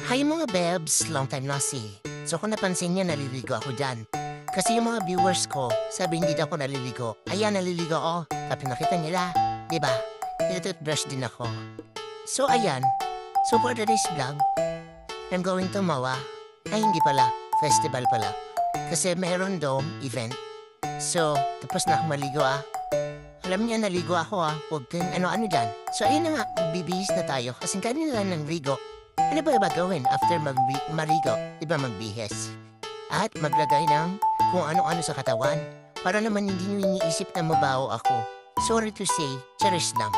Hi mga bebs, long time no see. So kung napansin niya, naliligo ako dyan. Kasi yung mga viewers ko, sabi hindi daw ako naliligo. Ayan, naliligo ako. Tapi nakita nila, di ba? Nilitoothbrush din ako. So ayan, so for today's vlog, I'm going to Mawa. Ay hindi pala, festival pala. Kasi meron daw event. So, tapos na ako maligo Alam niya, naligo ako Huwag kang ano-ano dyan. So ayun na nga, bibihis na tayo. Kasi kanina lang ng ligo. Ano ba gawin after maligo? Diba magbihis? At maglagay ng kung ano-ano sa katawan. Para naman hindi nyo iniisip na mabaho ako. Sorry to say, charis lang.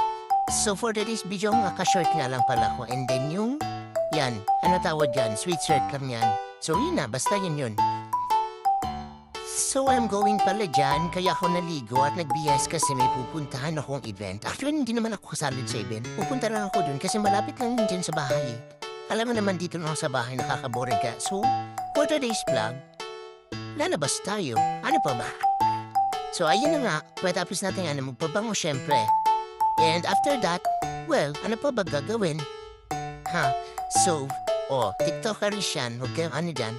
So for today's video, ka-short nga lang pala ako. And then yung, yan, ano tawag dyan? Sweet shirt lang yan. So yun na, basta yun. So I'm going pala dyan, kaya ako naligo at nagbihis kasi may pupuntahan akong event. Actually, hindi naman ako kasali sa event. Pupunta lang ako dun kasi malapit lang dyan sa bahay. Alam mo naman dito lang sa bahay, nakakaboring ka. So, for today's vlog, lalabas tayo. Ano pa ba? So, ayun na nga. Pagkatapos natin magpabango syempre. And after that, well, ano pa ba gagawin? So, TikTokeris yan. Huwag kayong ano dyan.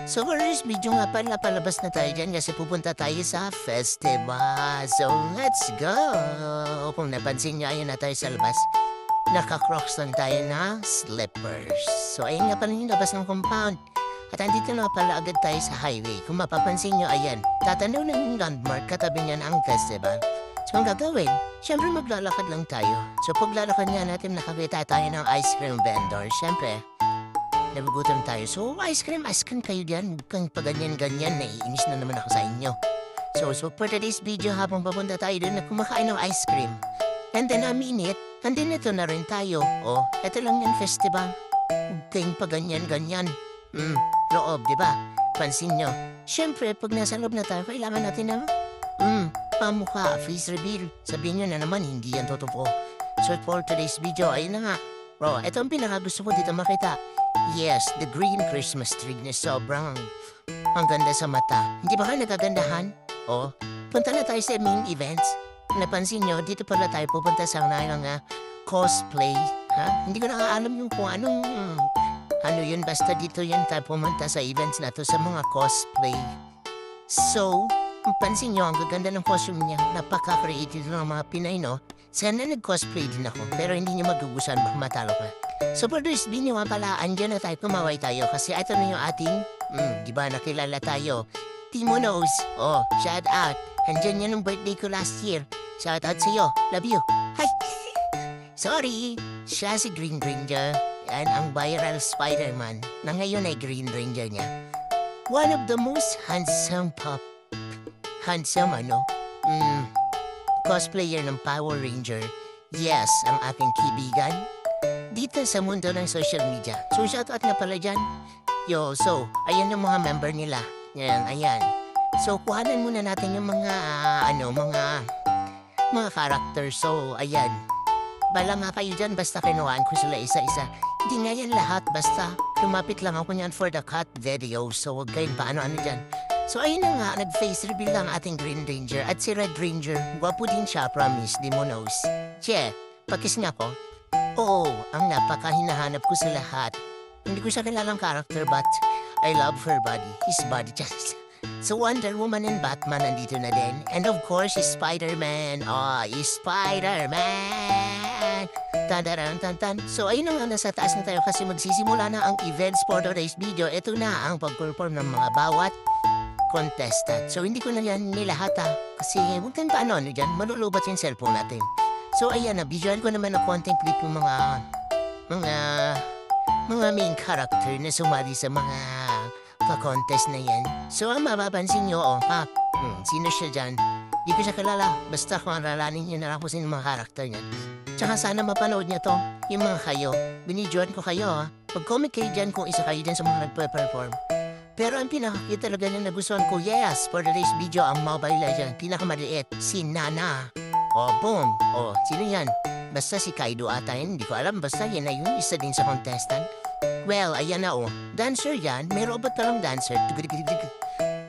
So, for this video nga pala, palabas na tayo dyan kasi pupunta tayo sa festival. So, let's go! Kung napansin nyo, ayun na tayo sa labas. Naka-crocs lang tayo na slippers. So, ayun nga pala yung labas ng compound. At andito na pala agad tayo sa highway. Kung mapapansin nyo, ayan, tatanaw na yung landmark, katabi niya na ang festival. So, ang gagawin, syempre maglalakad lang tayo. So, paglalakad nga natin, nakakita tayo ng ice cream vendor. Syempre, nagugutom tayo. So, ice cream kayo dyan. Huwag kang paganyan-ganyan. Naiinis na naman ako sa inyo. So for today's video, habang papunta tayo doon na kumakain ng ice cream. And then, a minute, nandito na rin tayo. Eto lang yan, festival. Huwag kayong paganyan-ganyan. Loob, di ba? Pansin nyo. Siyempre, pag nasa loob na tayo, kailangan natin ng pamukha, face reveal. Sabihin nyo na naman, hindi yan totoo. So for today's video, ayun na nga. Bro, ito ang pinakagusto ko dito makita. Yes, the green Christmas tree na sobrang ang ganda sa mata. Hindi ba kayo nagagandahan? Punta na tayo sa main events. Napansin nyo, dito pala tayo pupunta sa ng cosplay. Hindi ko na alam yung kung anong ano yun. Basta dito yun tayo pumunta sa events na to sa mga cosplay. So, pansin nyo, ang gaganda ng costume niya. Napaka-creative ng mga Pinay, no? Sana nag-cosplay din ako, pero hindi nyo magugustuhan, baka matalo ka. So for this video nga pala, andyan na tayo, kumaway tayo. Kasi ito na yung ating, di ba nakilala tayo? Timo Knows. Shout out. Andyan yan yung birthday ko last year. Shout out sa'yo. Love you. Hi. Sorry. Siya si Green Ranger. Yan ang viral Spider-Man na ngayon ay Green Ranger niya. One of the most handsome cosplayer ng Power Ranger. Yes, ang aking kaibigan. Dito sa mundo ng social media. So, shoutout nga pala dyan. So, ayan yung mga member nila. Ayan. So, kuhanan muna natin yung mga, mga characters. So, ayan. Bala nga kayo dyan, basta kinuhaan ko sila isa-isa. Hindi nga yan lahat, basta lumapit lang ako niyan for the cut video. So, huwag kayong paano-ano dyan. So, ayun na nga, nag-face reveal lang ating Green Ranger. At si Red Ranger, gwapo din siya, promise, di mo knows. Pakis nga po. Ang napaka-hinahanap ko sa lahat. Hindi ko siya kilalang character, but I love her body. His body just. So Wonder Woman and Batman nandito na din. And of course, Spider-Man. Spider-Man! Tan-tan-tan-tan. So ayun na nga, nasa taas na tayo kasi magsisimula na ang events for today's video. Ito na ang pag-perform ng mga bawat contestant. So hindi ko na yan nilahat kasi huwag kang paano dyan, malulubat yung cellphone natin. So ayan na, visual ko naman na konting clip yung mga main character na sumali sa mga pa-contest na yan. So ang mapapansin nyo, sino siya dyan? Di ko siya kilala, basta kung aralanin nyo na lang kung sino mga character niyan. Tsaka sana mapanood niya to, yung mga kayo. Binidyoan ko kayo Pag-comment kayo dyan kung isa kayo dyan sa mga nagpe-perform. Pero ang pinakakita talaga na nagustuhan ko, yes, for today's video, ang Mobile Legends, pinakamaliit, si Nana. Boom. Sino yan? Basta si Kaido ata yun, hindi ko alam, basta yan na yun, isa din sa contestant. Well, ayan na dancer yan, may robot palang dancer.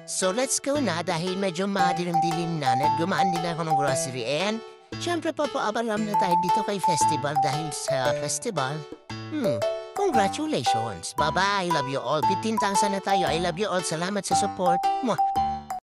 So let's go na dahil medyo madilim-dilim na, gumaan din ako ng grocery. And syempre papaabalam na tayo dito kay festival dahil sa festival, Congratulations. Bye-bye. I love you all. 15,000 na tayo. I love you all. Salamat sa support. Mwah.